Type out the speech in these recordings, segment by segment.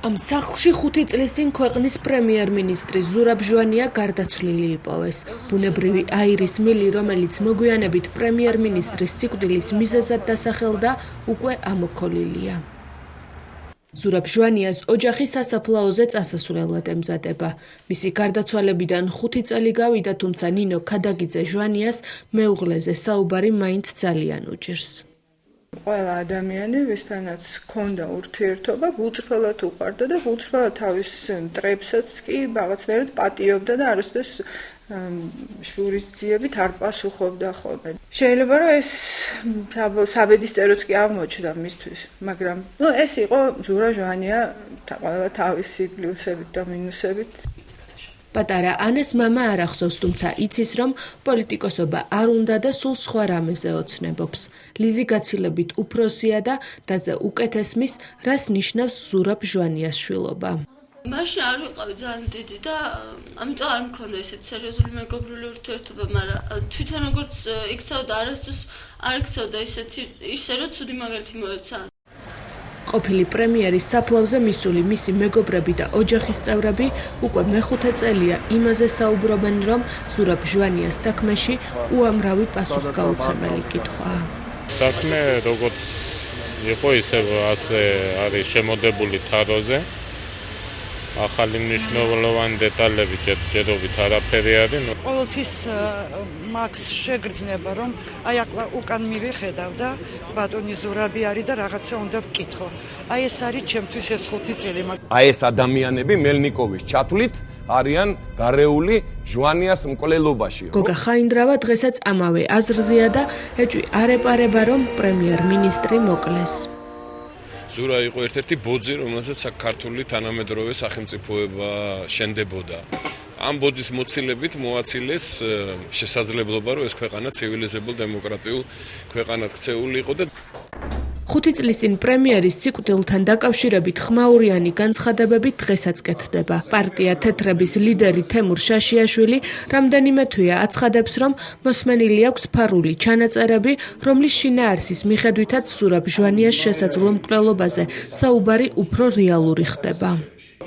Am სახლში 5 წლის წინ ქვეყნის პრემიერ-მინისტრი ზურაბ ჟვანია გარდაცვლილი იპოვეს. ბუნებრივი აირის მილი, რომელიც მოგვიანებით პრემიერ-მინისტრის სიკვდილის მიზეზად დასახელდა, უკვე ამოქოლილია. ზურაბ ჟვანიას ოჯახი სასაფლაოზე წასასვლელად ემზადება. მისი გარდაცვალებიდან 5 წელი გავიდა, თუმცა ნინო ქადაგიძე ჟვანიას მეუღლეზე საუბარი მაინც ძალიან უჭირს. ყველა ადამიანი, ვისთანაც ჰქონდა ურთიერთობა, გულწრფელად უყვარდა და გულწრფელად თავის მტრებსაც კი რაღაცნაირად პატიობდა და არასდროს შურისძიებით არ პასუხობდა ხოლმე. შეიძლება რომ ეს საბედისწეროც კი აღმოჩნდა მისთვის, მაგრამ ეს იყო ზურაბ ჟვანია ყველა თავისი პლუსებით და მინუსებით. პატარა ანეს მამა არ ახსოვს, თუმცა იცის, რომ პოლიტიკოსობა არ უნდა და სულ სხვა რამეზე ოცნებობს. ლიზი გაცილებით უფროსია და დაზე უკეთესმის, რას ნიშნავს ზურაბ ჟვანიას შვილობა. მაშინ არ ვიყავი ძალიან დიდი და ამიტომ არ მქონდა ესეთ სერიოზული მეგობრული ურთიერთობა, მაგრამ თვითონ როგორც იქცეოდა, არასდროს არ იქცეოდა ისე რომ ცუდი მაგალითი მოეცა. ყოფილი პრემიერის საფლავზე მისული მისი მეგობრები და ოჯახის წევრები უკვე მეხუთე წელია იმაზე საუბრობენ, რომ ზურაბ ჟვანიას საქმეში უამრავი პასუხგაუცემელი კითხვაა. საქმე როგორც იყო, ისე ასე არის შემოდებული თაროზე. ახალი მნიშვნელოვანი დეტალები ჯერჯერობით არაფერი არის. ყოველთვის მაქვს შეგრძნება, რომ აი უკან მივიხედავ და ბატონი ზურაბი არის და რაღაცა უნდა ვკითხო. აი ეს არის ჩემთვის ეს 5 წელი. აი ეს ადამიანები მელნიკოვის ჩათვლით არიან გარეული ჟვანიას მკვლელობაში. გოგა ხაინდრავა დღესაც ამავე აზრზეა და ეჭვი არ ეპარება, რომ პრემიერ-მინისტრი მოკლეს. ზურა იყო ერთ-ერთი ბოძი, რომელსაც საქართველოს თანამედროვე სახელმწიფოება შენდებოდა. ამ ბოძის მოცილებით მოაცილეს შესაძლებლობა, რომ ეს ქვეყანა ცივილიზებულ დემოკრატიულ ქვეყანად ქცეული იყო და 5 წლის წინ პრემიერის სიკვდილთან დაკავშირებით ხმაურიანი განცხადებები დღესაც კეთდება. პარტია თეთრების ლიდერი თემურ შაშიაშვილი რამდენიმე თვეა აცხადებს, რომ მოსმენილი აქვს ფარული ჩანაწერები, რომლის შინაარსის მიხედვითაც ზურაბ ჟვანიას შესაძლო მკვლელობაზე საუბარი უფრო რეალური ხდება.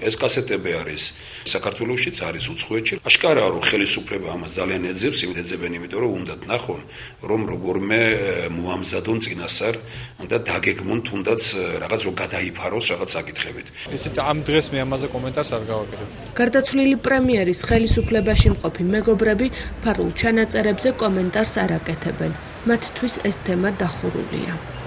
ეს კასეტები არის საქართველოშიც არის უცხოეთში. აშკარაა, რომ ხელისუფლება ამას ძალიან ეძებს, იმედეძებენ, იმიტომ რომ უნდათ ნახონ, რომ როგორმე მოამზადონ წინასწარ, უნდა დაგეგმონ თუნდაც რაღაც რო გადაიფაროს რაღაც საკითხებით. ისეთ ამ დღეს მე ამაზე კომენტარს არ გავაკეთებ. გარდაცვლილი პრემიერის ხელისუფლებაში მყოფი მეგობრები ფარულ ჩანაწერებზე კომენტარს არ აკეთებენ. მათთვის ეს თემა დახურულია.